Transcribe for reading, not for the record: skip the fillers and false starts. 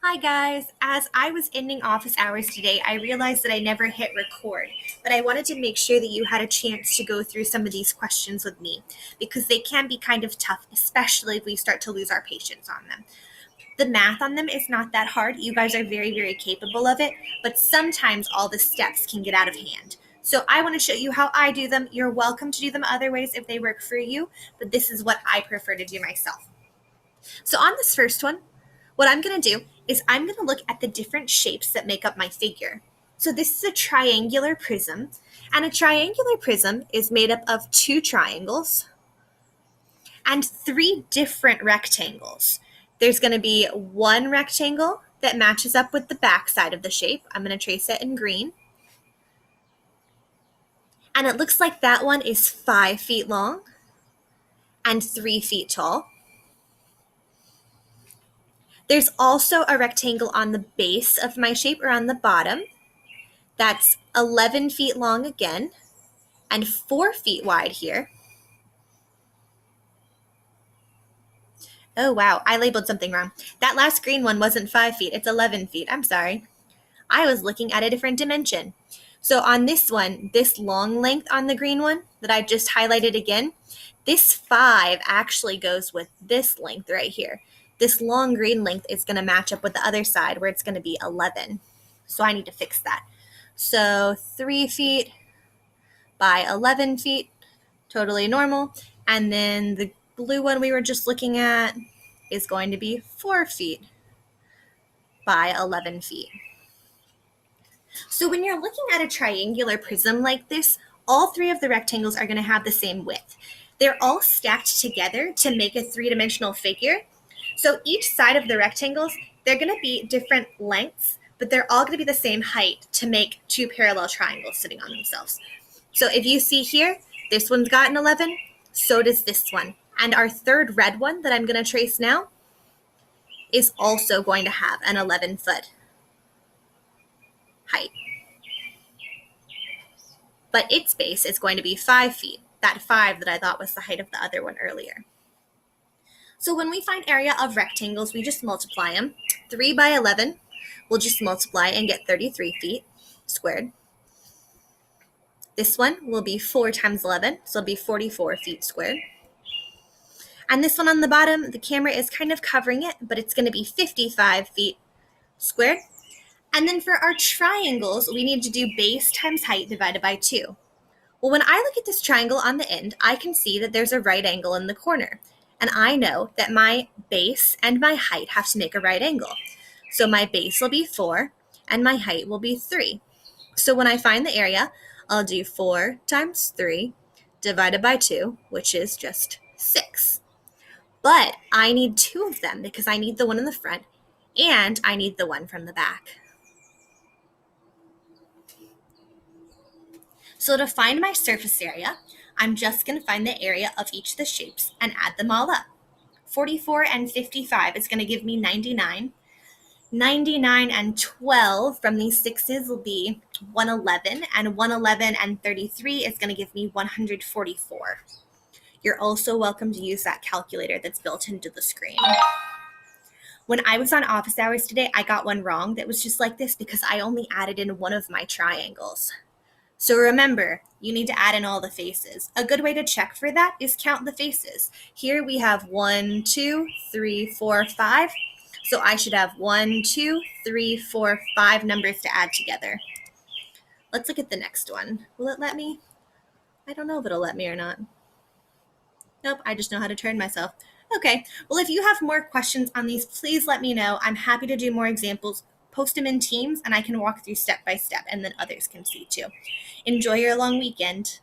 Hi guys, as I was ending office hours today, I realized that I never hit record, but I wanted to make sure that you had a chance to go through some of these questions with me because they can be kind of tough, especially if we start to lose our patience on them. The math on them is not that hard. You guys are very, very capable of it, but sometimes all the steps can get out of hand. So I want to show you how I do them. You're welcome to do them other ways if they work for you, but this is what I prefer to do myself. So on this first one, what I'm going to do is I'm going to look at the different shapes that make up my figure. So this is a triangular prism, and a triangular prism is made up of two triangles and three different rectangles. There's going to be one rectangle that matches up with the back side of the shape. I'm going to trace it in green. And it looks like that one is 5 feet long and 3 feet tall. There's also a rectangle on the base of my shape or on the bottom that's 11 feet long again and 4 feet wide here. Oh wow, I labeled something wrong. That last green one wasn't 5 feet, it's 11 feet. I'm sorry. I was looking at a different dimension. So on this one, this long length on the green one that I just highlighted again, this 5 actually goes with this length right here. This long green length is going to match up with the other side where it's going to be 11. So I need to fix that. So 3 feet by 11 feet, totally normal. And then the blue one we were just looking at is going to be 4 feet by 11 feet. So when you're looking at a triangular prism like this, all three of the rectangles are going to have the same width. They're all stacked together to make a three-dimensional figure. So each side of the rectangles, they're going to be different lengths, but they're all going to be the same height to make two parallel triangles sitting on themselves. So if you see here, this one's got an 11, so does this one. And our third red one that I'm going to trace now is also going to have an 11-foot height. But its base is going to be 5 feet, that 5 that I thought was the height of the other one earlier. So when we find area of rectangles, we just multiply them. 3 by 11, we'll just multiply and get 33 feet squared. This one will be 4 times 11, so it'll be 44 feet squared. And this one on the bottom, the camera is kind of covering it, but it's going to be 55 feet squared. And then for our triangles, we need to do base times height divided by 2. Well, when I look at this triangle on the end, I can see that there's a right angle in the corner. And I know that my base and my height have to make a right angle. So my base will be 4 and my height will be 3. So when I find the area, I'll do 4 times 3 divided by 2, which is just 6. But I need 2 of them because I need the one in the front and I need the one from the back. So to find my surface area, I'm just going to find the area of each of the shapes and add them all up. 44 and 55 is going to give me 99. 99 and 12 from these 6's will be 111, and 111 and 33 is going to give me 144. You're also welcome to use that calculator that's built into the screen. When I was on office hours today, I got one wrong that was just like this because I only added in one of my triangles. So remember, you need to add in all the faces. A good way to check for that is count the faces. Here we have 1, 2, 3, 4, 5. So I should have 1, 2, 3, 4, 5 numbers to add together. Let's look at the next one. Will it let me? I don't know if it'll let me or not. Nope, I just know how to turn myself. Okay, well, if you have more questions on these, please let me know. I'm happy to do more examples. Post them in Teams, and I can walk through step by step, and then others can see too. Enjoy your long weekend.